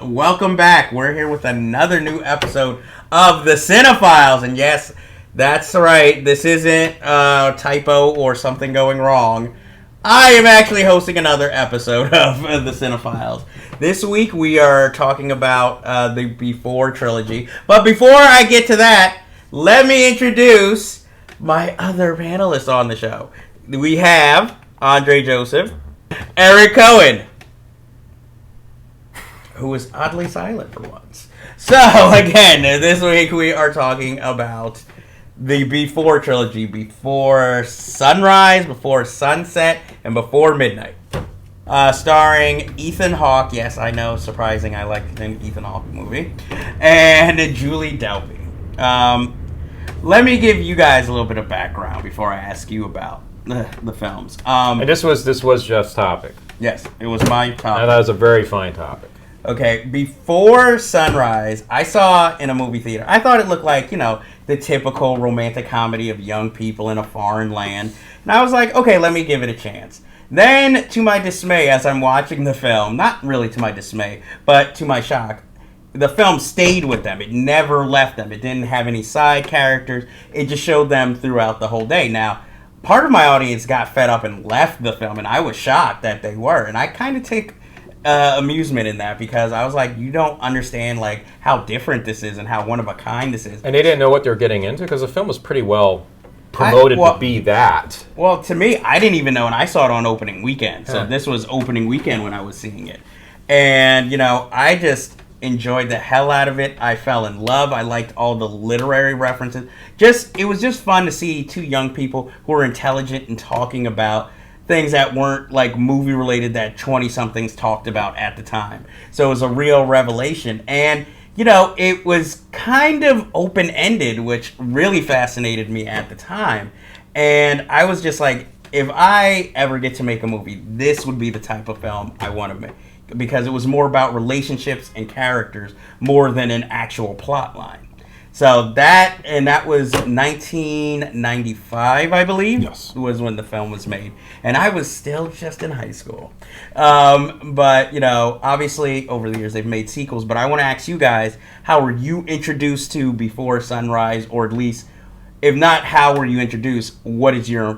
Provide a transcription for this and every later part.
welcome back. We're here with another new episode of the CineFiles, and yes, that's right. This isn't a typo or something going wrong. I am actually hosting another episode of the CineFiles. This week we are talking about the Before Trilogy, but before I get to that, let me introduce my other panelists on the show. We have Andre Joseph, Eric Cohen, who is oddly silent for once. So, again, this week we are talking about the Before Trilogy, Before Sunrise, Before Sunset, and Before Midnight. Starring Ethan Hawke, yes, I know, surprising, I like an Ethan Hawke movie, and Julie Delpy. Let me give you guys a little bit of background before I ask you about the films. And this was Jeff's topic. Yes, it was my topic. And that was a very fine topic. Okay, Before Sunrise, I saw in a movie theater. I thought it looked like, the typical romantic comedy of young people in a foreign land. And I was like, okay, let me give it a chance. Then, to my dismay, as I'm watching the film, not really to my dismay, but to my shock, the film stayed with them. It never left them. It didn't have any side characters. It just showed them throughout the whole day. Now, part of my audience got fed up and left the film, and I was shocked that they were. And I kind of take amusement in that, because I was like, you don't understand how different this is and how one of a kind this is. And they didn't know what they were getting into, because the film was pretty well promoted to be that. Well, to me, I didn't even know, and I saw it on opening weekend. So this was opening weekend when I was seeing it. And, I just enjoyed the hell out of it. I fell in love. I liked all the literary references. It was just fun to see two young people who were intelligent and talking about things that weren't movie related that 20-somethings talked about at the time. So it was a real revelation. And, it was kind of open-ended, which really fascinated me at the time. And I was just like, if I ever get to make a movie, this would be the type of film I want to make. Because it was more about relationships and characters more than an actual plot line. So that was 1995, I believe. Yes. Was when the film was made. And I was still just in high school. But, obviously over the years they've made sequels. But I want to ask you guys, how were you introduced to Before Sunrise? Or at least, if not how were you introduced, what did you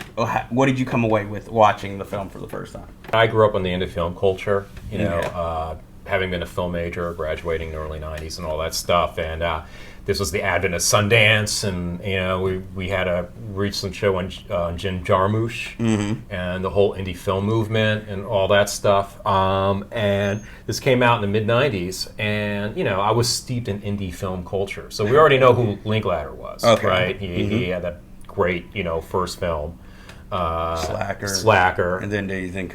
come away with watching the film for the first time? I grew up in the indie film culture, having been a film major, graduating in the early 90s and all that stuff. And this was the advent of Sundance, and we had a recent show on Jim Jarmusch and the whole indie film movement and all that stuff. And this came out in the mid-90s, and I was steeped in indie film culture. So we already know who Linklater was, right? He had that great, first film. Slacker. And then Dazed and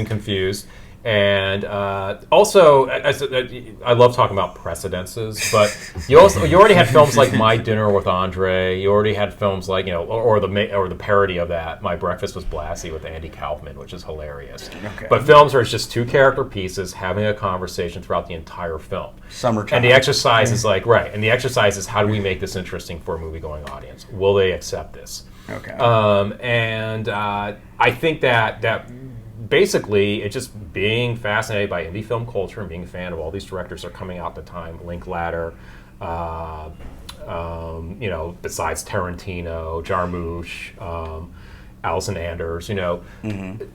Confused. And also, I love talking about precedences, but you already had films like My Dinner with Andre. You already had films like or the parody of that, My Breakfast was Blassie with Andy Kaufman, which is hilarious. Okay. But films are just two character pieces having a conversation throughout the entire film. Summertime. And the exercise is and the exercise is, how do we make this interesting for a movie-going audience? Will they accept this? Okay. I think that basically, it's just being fascinated by indie film culture and being a fan of all these directors that are coming out at the time. Linklater, besides Tarantino, Jarmusch, Allison Anders,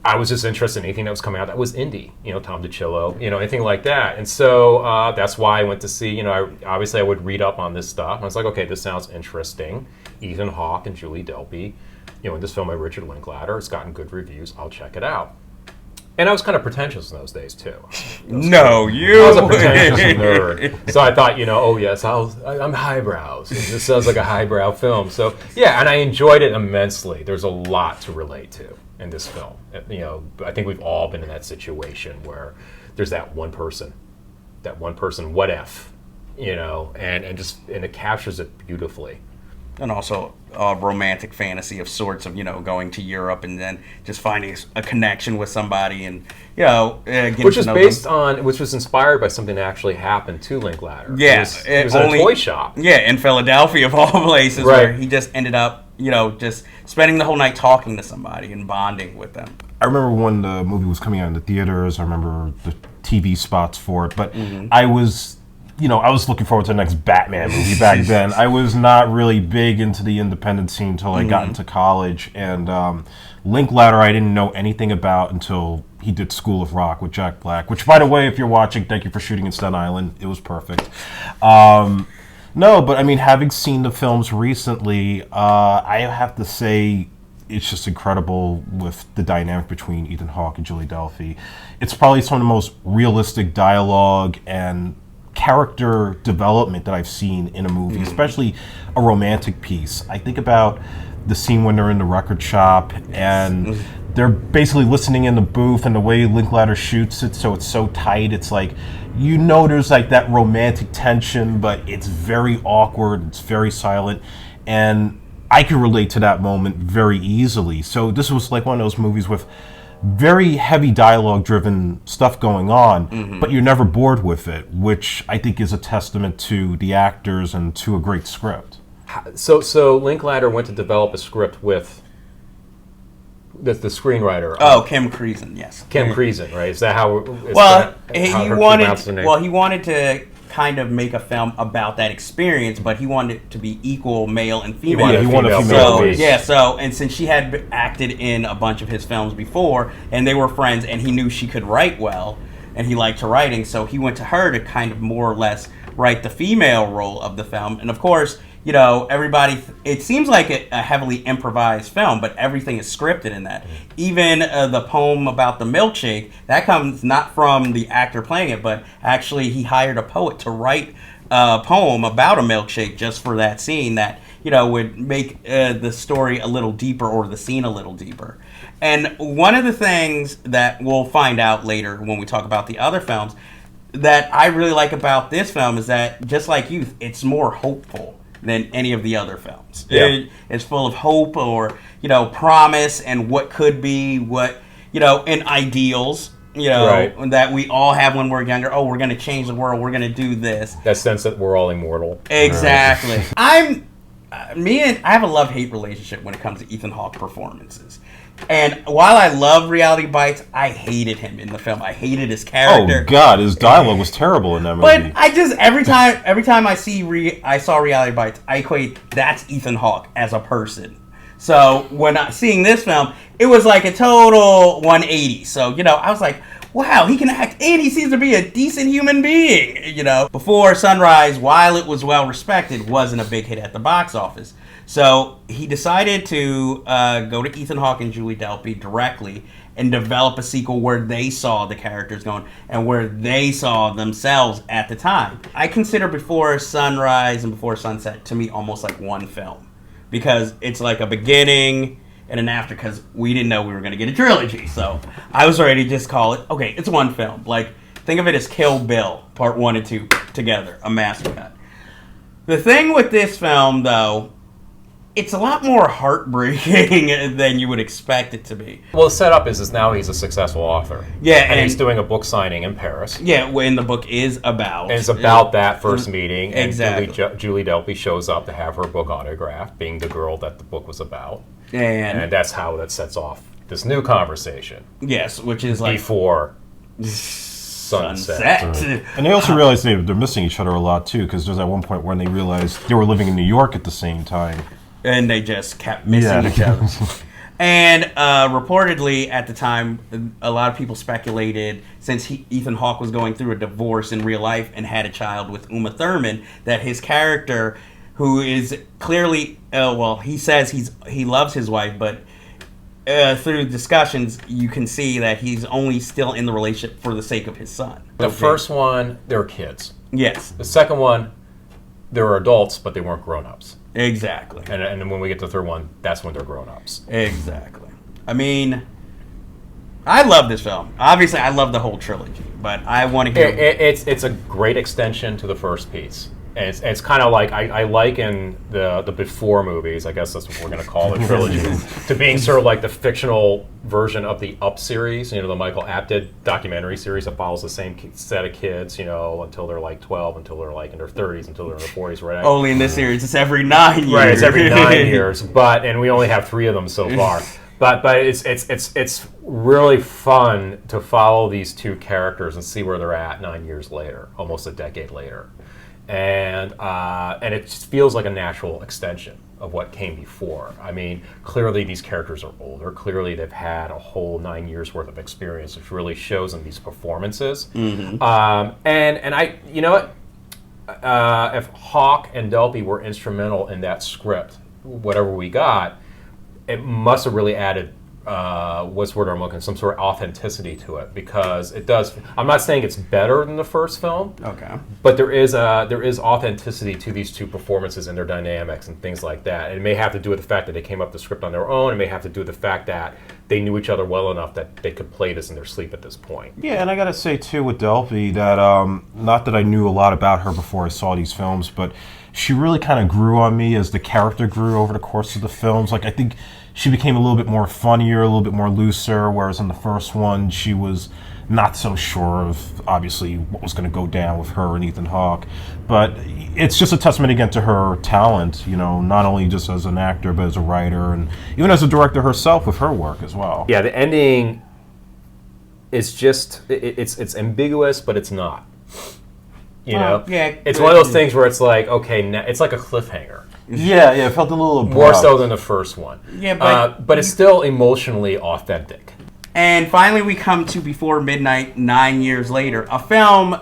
I was just interested in anything that was coming out that was indie, Tom DiCillo, anything like that. And so that's why I went to see, obviously I would read up on this stuff. And I was like, okay, this sounds interesting. Ethan Hawke and Julie Delpy, in this film by Richard Linklater. It's gotten good reviews. I'll check it out. And I was kind of pretentious in those days, too. I was a pretentious nerd. So I thought, oh, yes, I'm highbrows. This sounds like a highbrow film. So, yeah, and I enjoyed it immensely. There's a lot to relate to in this film. I think we've all been in that situation where there's that one person, what if, and it captures it beautifully. And also a romantic fantasy of sorts of, going to Europe and then just finding a connection with somebody and, which was inspired by something that actually happened to Linklater. Yeah. It was at a toy shop. Yeah, in Philadelphia of all places, right, where he just ended up, just spending the whole night talking to somebody and bonding with them. I remember when the movie was coming out in the theaters. I remember the TV spots for it. But I was looking forward to the next Batman movie back then. I was not really big into the independent scene until I got into college. And Linklater I didn't know anything about until he did School of Rock with Jack Black, which, by the way, if you're watching, thank you for shooting in Staten Island. It was perfect. No, but I mean, having seen the films recently, I have to say it's just incredible with the dynamic between Ethan Hawke and Julie Delpy. It's probably some of the most realistic dialogue and character development that I've seen in a movie, especially a romantic piece. I think about the scene when they're in the record shop and they're basically listening in the booth, and the way Linklater shoots it, so it's so tight, it's like, there's like that romantic tension, but it's very awkward, it's very silent, and I can relate to that moment very easily. So this was like one of those movies with very heavy dialogue-driven stuff going on, but you're never bored with it, which I think is a testament to the actors and to a great script. So Linklater went to develop a script with the screenwriter. Kim Creason, yes. Kim Creason, right? Is that how? He wanted to kind of make a film about that experience, but he wanted it to be equal male and female. He wanted a female. And since she had acted in a bunch of his films before, and they were friends, and he knew she could write well, and he liked her writing, so he went to her to kind of more or less write the female role of the film. And of course, everybody, it seems like a heavily improvised film, but everything is scripted in that. Even the poem about the milkshake, that comes not from the actor playing it, but actually he hired a poet to write a poem about a milkshake just for that scene that, would make the story a little deeper or the scene a little deeper. And one of the things that we'll find out later when we talk about the other films that I really like about this film is that, just like Youth, it's more hopeful than any of the other films. Yeah. It's full of hope or, promise and what could be, and ideals, that we all have when we're younger. Oh, we're going to change the world. We're going to do this. That sense that we're all immortal. Exactly. I have a love-hate relationship when it comes to Ethan Hawke performances. And while I love Reality Bites, I hated him in the film. I hated his character. Oh God, his dialogue was terrible in that movie. But I just every time I saw Reality Bites, I equate that's Ethan Hawke as a person. So when seeing this film, it was like a total 180. So I was like, wow, he can act and he seems to be a decent human being. Before Sunrise, while it was well respected, wasn't a big hit at the box office. So he decided to go to Ethan Hawke and Julie Delpy directly and develop a sequel where they saw the characters going and where they saw themselves at the time. I consider Before Sunrise and Before Sunset, to me, almost like one film. Because it's like a beginning and an after, because we didn't know we were going to get a trilogy. So I was ready to just call it, okay, it's one film. Like, think of it as Kill Bill, Part 1 and 2 together, a master cut. The thing with this film, though, it's a lot more heartbreaking than you would expect it to be. Well, the setup is now he's a successful author. Yeah, and he's doing a book signing in Paris. Yeah, when the book is about. And it's about that first meeting. Exactly. And Julie Delpy shows up to have her book autographed, being the girl that the book was about. And that's how that sets off this new conversation. Yes, which is like... Before Sunset. Right. And they also realized they're missing each other a lot, too, because there's at one point when they realized they were living in New York at the same time. And they just kept missing each other. And reportedly, at the time, a lot of people speculated, since Ethan Hawke was going through a divorce in real life and had a child with Uma Thurman, that his character, who is clearly, he says he loves his wife, but through discussions, you can see that he's only still in the relationship for the sake of his son. The first one, they were kids. Yes. The second one, they were adults, but they weren't grown-ups. Exactly. And then when we get to the third one, that's when they're grown-ups. Exactly. I mean, I love this film. Obviously, I love the whole trilogy, but I want to hear... It's a great extension to the first piece. And it's kind of like, I liken the Before movies, I guess that's what we're going to call the trilogy, to being sort of like the fictional version of the Up series, the Michael Apted documentary series that follows the same set of kids, until they're like 12, until they're like in their 30s, until they're in their 40s, right? Only in this series, it's every 9 years. Right, it's every 9 years, and we only have 3 of them so far. But it's really fun to follow these two characters and see where they're at 9 years later, almost a decade later, and it just feels like a natural extension of what came before. I mean, clearly these characters are older. Clearly they've had a whole 9 years worth of experience, which really shows in these performances. And I, you know what? If Hawke and Delpy were instrumental in that script, whatever we got, it must have really added what's the word I'm looking, some sort of authenticity to it, because it does. I'm not saying it's better than the first film, Okay. but there is authenticity to these two performances and their dynamics and things like that. And it may have to do with the fact that they came up with the script on their own. It may have to do with the fact that they knew each other well enough that they could play this in their sleep at this point. Yeah, and I gotta say too with Delpy that not that I knew a lot about her before I saw these films, but she really kind of grew on me as the character grew over the course of the films. Like, I think she became a little bit more funnier, a little bit more looser, whereas in the first one she was not so sure of, obviously, what was going to go down with her and Ethan Hawke. But it's just a testament again to her talent, you know, not only just as an actor, but as a writer, and even as a director herself with her work as well. Yeah, the ending is just, it's ambiguous, but it's not. You know? Yeah. It's one of those things where it's like, okay, it's like a cliffhanger. Yeah, it felt a little abrupt. More so than the first one. Yeah, but it's still emotionally authentic. And finally, we come to Before Midnight 9 years later, a film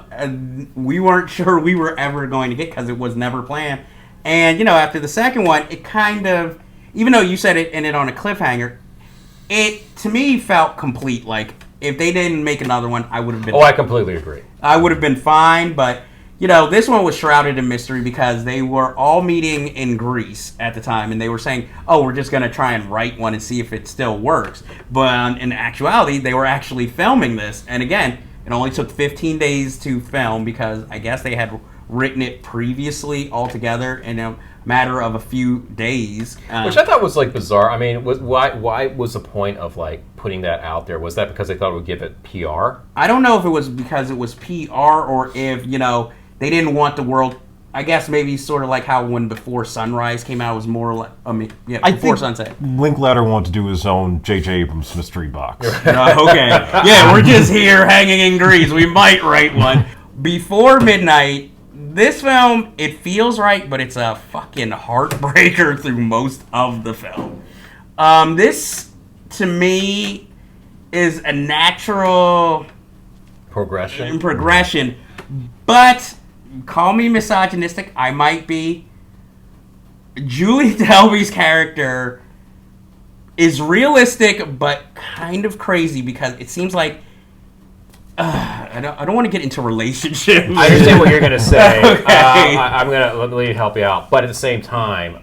we weren't sure we were ever going to get because it was never planned. And, you know, after the second one, it kind of, even though you said it ended on a cliffhanger, it, to me, felt complete. Like, if they didn't make another one, I would have been... Oh, I completely agree. I would have been fine, but... You know, this one was shrouded in mystery because they were all meeting in Greece at the time, and they were saying, oh, we're just going to try and write one and see if it still works. But in actuality, they were actually filming this. And again, it only took 15 days to film because I guess they had written it previously altogether in a matter of a few days. Which I thought was, like, bizarre. I mean, why was the point of, like, putting that out there? Was that because they thought it would give it PR? I don't know if it was because it was PR or if, you know... They didn't want the world. I guess maybe sort of like how when Before Sunrise came out, it was more like Before Sunset. Linklater wanted to do his own J.J. Abrams mystery box. Okay, yeah, we're just here hanging in Greece. We might write one. Before Midnight, this film, it feels right, but it's a fucking heartbreaker through most of the film. This, to me, is a natural progression, but. Call me misogynistic, I might be. Julie Delpy's character is realistic, but kind of crazy because it seems like I don't want to get into relationships. I understand what you're going to say. Okay. Let me help you out, but at the same time,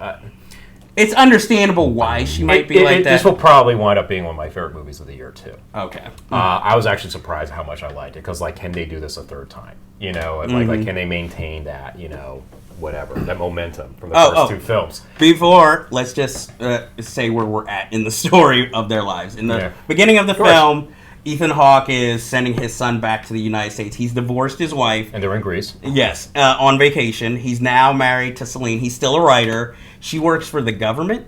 it's understandable why she might be like that. This will probably wind up being one of my favorite movies of the year too. Okay. I was actually surprised how much I liked it because, like, can they do this a third time? You know, and like can they maintain that? You know, whatever that momentum from the first two films. Before, let's just say where we're at in the story of their lives. In the beginning of the film, Ethan Hawke is sending his son back to the United States. He's divorced his wife. And they're in Greece. Yes, on vacation. He's now married to Celine. He's still a writer. She works for the government.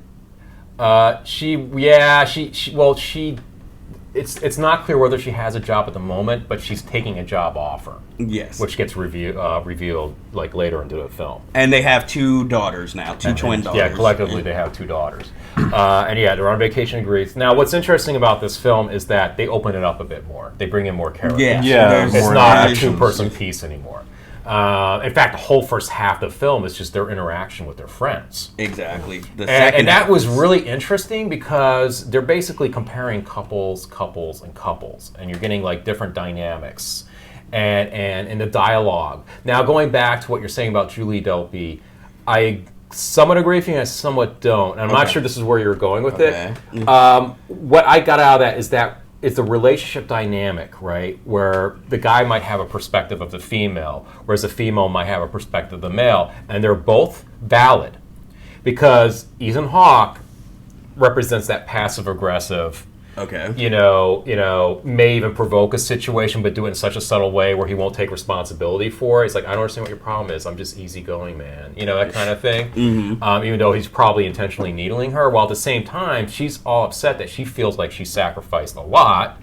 It's not clear whether she has a job at the moment, but she's taking a job offer. Yes. Which gets revealed like later into the film. And they have two daughters now, two twin daughters. Yeah, collectively they have two daughters. And yeah, they're on vacation in Greece. Now, what's interesting about this film is that they open it up a bit more. They bring in more characters. Yeah, it's not a two-person piece anymore. In fact, the whole first half of the film is just their interaction with their friends. Exactly. And that was really interesting because they're basically comparing couples, and you're getting like different dynamics and in the dialogue. Now, going back to what you're saying about Julie Delpy, I somewhat agree with you and I somewhat don't. And I'm not sure this is where you're going with it. What I got out of that is the relationship dynamic, right? Where the guy might have a perspective of the female, whereas the female might have a perspective of the male, and they're both valid. Because Ethan Hawke represents that passive-aggressive, Okay. May even provoke a situation, but do it in such a subtle way where he won't take responsibility for it. He's like, I don't understand what your problem is. I'm just easygoing, man. That kind of thing. Mm-hmm. Even though he's probably intentionally needling her, while at the same time, she's all upset that she feels like she sacrificed a lot,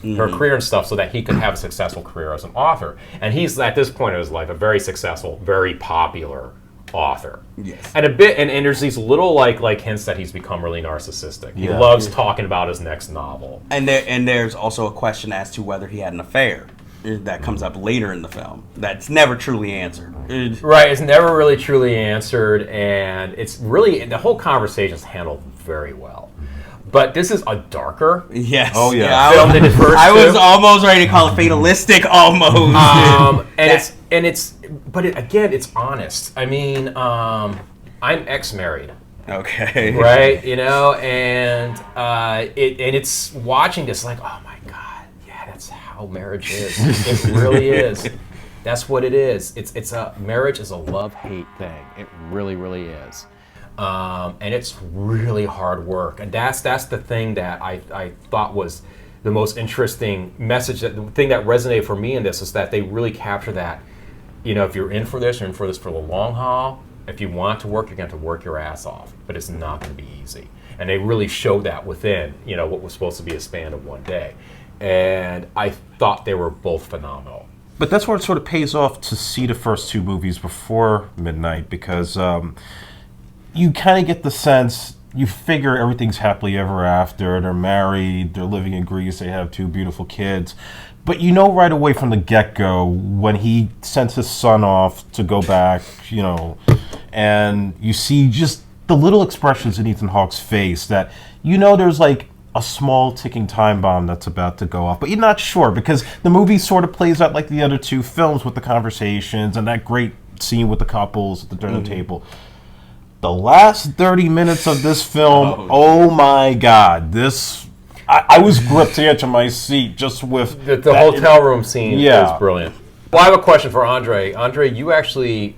her career and stuff, so that he could have a successful career as an author. And he's, at this point in his life, a very successful, very popular author. Yes. And there's these little like hints that he's become really narcissistic. He loves talking about his next novel. And there's also a question as to whether he had an affair that comes up later in the film. That's never truly answered. Right, it's never really truly answered, and it's really, the whole conversation is handled very well. But this is a darker film than his first I was almost ready to call it fatalistic, almost. Again, it's honest. I mean, I'm ex-married. Okay. Right, and it's watching this like, oh my God, yeah, that's how marriage is. It really is. That's what it is. Marriage is a love-hate thing. It really, really is. And it's really hard work, and that's the thing that I thought was the most interesting message. The thing that resonated for me in this is that they really capture that. If you're in for this, you're in for this for the long haul. If you want to work, you're going to have to work your ass off, but it's not going to be easy. And they really showed that within what was supposed to be a span of one day, and I thought they were both phenomenal. But that's where it sort of pays off to see the first two movies before midnight, because you kind of get the sense, you figure everything's happily ever after, they're married, they're living in Greece, they have two beautiful kids. But right away from the get-go, when he sends his son off to go back, and you see just the little expressions in Ethan Hawke's face that, there's like a small ticking time bomb that's about to go off. But you're not sure, because the movie sort of plays out like the other two films with the conversations and that great scene with the couples at the dinner table. The last 30 minutes of this film, oh my God, I was gripped to the edge of my seat just with the hotel room scene. Is brilliant. Well, I have a question for Andre. Andre, you actually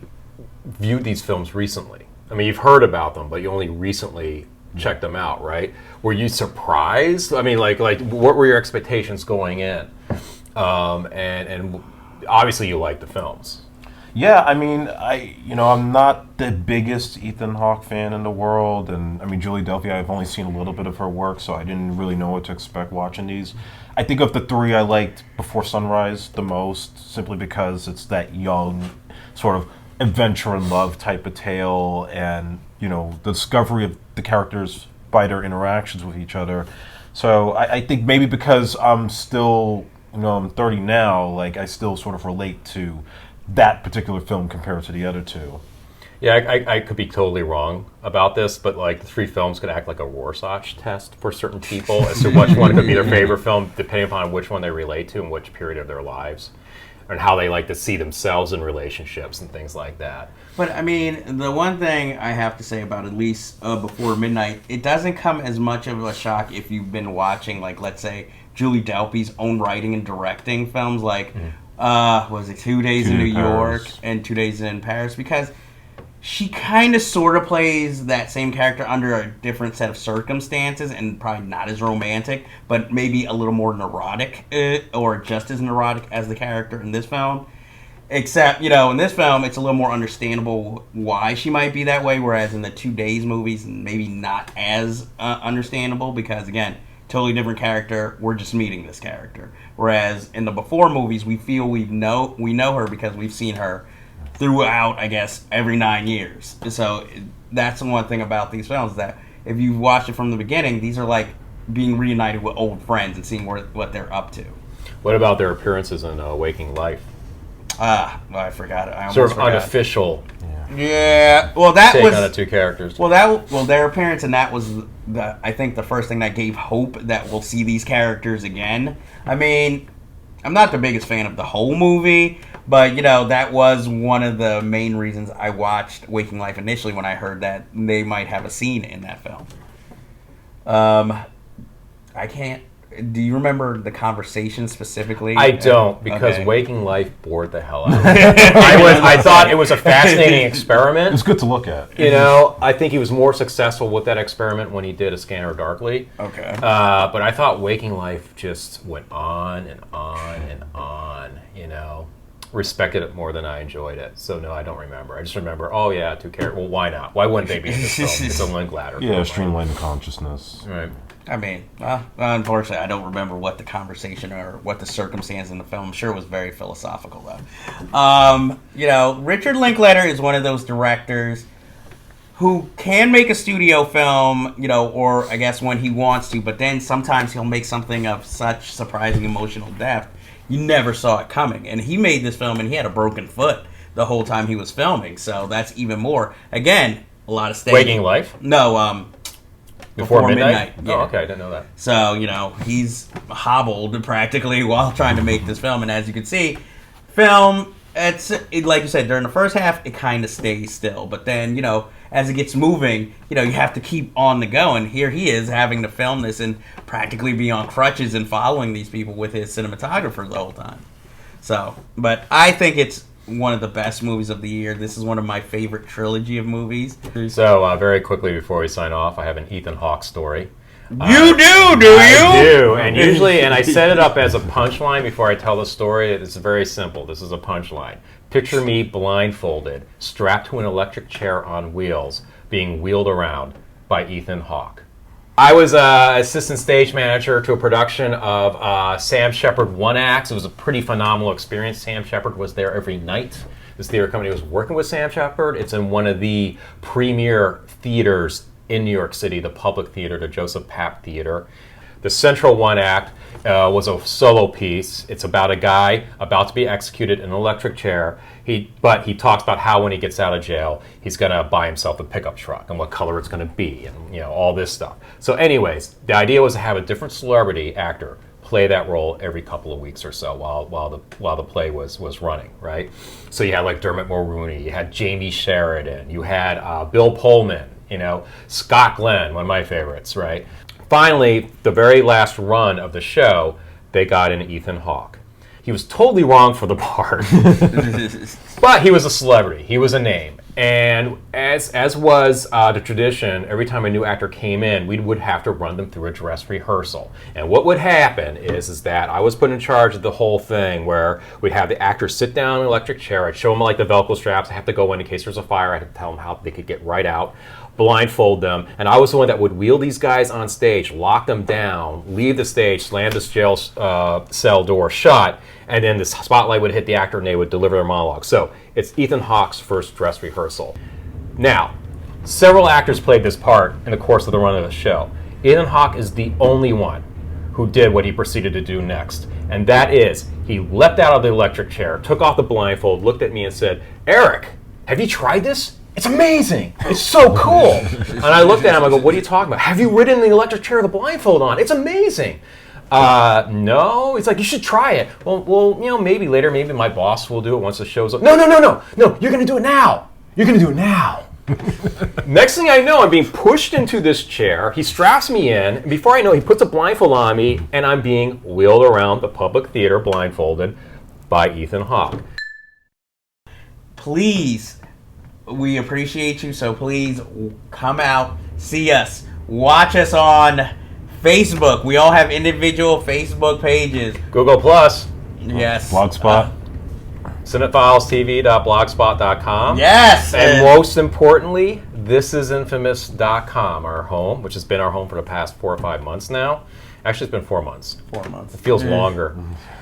viewed these films recently. I mean, you've heard about them, but you only recently checked them out, right? Were you surprised? I mean, like what were your expectations going in? And obviously you liked the films. Yeah, I mean, I'm not the biggest Ethan Hawke fan in the world, and I mean, Julie Delpy, I've only seen a little bit of her work, so I didn't really know what to expect watching these. I think of the three, I liked Before Sunrise the most, simply because it's that young sort of adventure and love type of tale, and the discovery of the characters by their interactions with each other. So I think maybe because I'm still, I'm 30 now, like I still sort of relate to that particular film compared to the other two. Yeah, I could be totally wrong about this, but like the three films could act like a Rorschach test for certain people as to which one could be their favorite film, depending upon which one they relate to and which period of their lives, and how they like to see themselves in relationships and things like that. But I mean, the one thing I have to say about at least Before Midnight, it doesn't come as much of a shock if you've been watching, like, let's say, Julie Delpy's own writing and directing films like was it 2 Days in New York and 2 Days in Paris, because she kind of sort of plays that same character under a different set of circumstances and probably not as romantic, but maybe a little more neurotic or just as neurotic as the character in this film. Except, in this film, it's a little more understandable why she might be that way, whereas in the 2 Days movies, maybe not as understandable, because, again, totally different character. We're just meeting this character. Whereas in the Before movies, we feel we know her because we've seen her throughout, I guess, every 9 years. So that's the one thing about these films, that if you've watched it from the beginning, these are like being reunited with old friends and seeing what they're up to. What about their appearances in Waking Life? I forgot it. I sort of unofficial. Yeah. Well, that take was on the two characters. Well, their appearance in that was I think the first thing that gave hope that we'll see these characters again. I mean, I'm not the biggest fan of the whole movie, but that was one of the main reasons I watched Waking Life initially, when I heard that they might have a scene in that film. I can't. do you remember the conversation specifically? I don't, because Okay. Waking Life bored the hell out of me. I thought it was a fascinating experiment. It's good to look at. You know, I think he was more successful with that experiment when he did A Scanner Darkly. Okay. But I thought Waking Life just went on and on and on, you know. Respected it more than I enjoyed it. So, no, I don't remember. I just remember, oh, yeah, 2 characters. Well, why not? Why wouldn't they be in this film? It's a Linklater film. Yeah, streamlined consciousness. Right. I mean, unfortunately, I don't remember what the conversation or what the circumstance in the film. I'm sure it was very philosophical, though. You know, Richard Linklater is one of those directors who can make a studio film, you know, or I guess when he wants to, but then sometimes he'll make something of such surprising emotional depth, you never saw it coming. And he made this film, and he had a broken foot the whole time he was filming, so that's even more. Again, a lot of staging. Waking Life? No, Before Midnight? Yeah. Oh, okay, I didn't know that. So, you know, he's hobbled practically while trying to make this film. And as you can see, like you said, during the first half, it kind of stays still. But then, you know, as it gets moving, you know, you have to keep on the go. And here he is having to film this and practically be on crutches and following these people with his cinematographer the whole time. So, but I think it's one of the best movies of the year. This is one of my favorite trilogy of movies. So, very quickly before we sign off, I have an Ethan Hawke story. You do you? I do, and usually, and I set it up as a punchline before I tell the story. It's very simple. This is a punchline. Picture me blindfolded, strapped to an electric chair on wheels, being wheeled around by Ethan Hawke. I was assistant stage manager to a production of Sam Shepard One Acts. It was a pretty phenomenal experience. Sam Shepard was there every night. This theater company was working with Sam Shepard. It's in one of the premier theaters in New York City, the Public Theater, the Joseph Papp Theater. The central one act was a solo piece. It's about a guy about to be executed in an electric chair. But he talks about how when he gets out of jail, he's going to buy himself a pickup truck and what color it's going to be and, you know, all this stuff. So anyways, the idea was to have a different celebrity actor play that role every couple of weeks or so while the play was running, right? So you had like Dermot Mulroney, you had Jamie Sheridan, you had Bill Pullman, you know, Scott Glenn, one of my favorites, right? Finally, the very last run of the show, they got in Ethan Hawke. He was totally wrong for the part, but he was a celebrity. He was a name. And as was the tradition, every time a new actor came in, we would have to run them through a dress rehearsal. And what would happen is that I was put in charge of the whole thing, where we'd have the actor sit down in an electric chair. I'd show them like the Velcro straps. I have to go in case there's a fire. I had to tell them how they could get right out, blindfold them, and I was the one that would wheel these guys on stage, lock them down, leave the stage, slam the jail cell door shut, and then the spotlight would hit the actor and they would deliver their monologue. So it's Ethan Hawke's first dress rehearsal. Now, several actors played this part in the course of the run of the show. Ethan Hawke is the only one who did what he proceeded to do next, and that is he leapt out of the electric chair, took off the blindfold, looked at me and said, "Eric, have you tried this? It's amazing. It's so cool." And I looked at him, I go, "What are you talking about? Have you ridden the electric chair with the blindfold on? It's amazing." No. He's like, "You should try it." Well, you know, maybe later, maybe my boss will do it once the show's up. No, you're going to do it now. You're going to do it now. Next thing I know, I'm being pushed into this chair. He straps me in, and before I know it, he puts a blindfold on me, and I'm being wheeled around the Public Theater blindfolded by Ethan Hawke. Please, we appreciate you, so please come out, see us, watch us on Facebook. We all have individual Facebook pages. Google Plus. Yes. Blogspot. CineFilesTV.blogspot.com. Yes. And most importantly, thisisinfamous.com, our home, which has been our home for the past 4 or 5 months now. Actually, it's been 4 months. 4 months. It feels longer.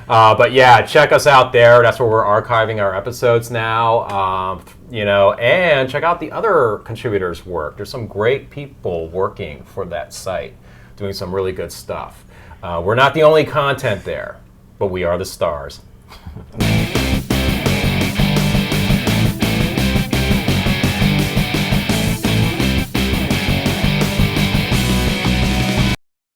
But yeah, check us out there. That's where we're archiving our episodes now. You know, and check out the other contributors' work. There's some great people working for that site, doing some really good stuff. We're not the only content there, but we are the stars.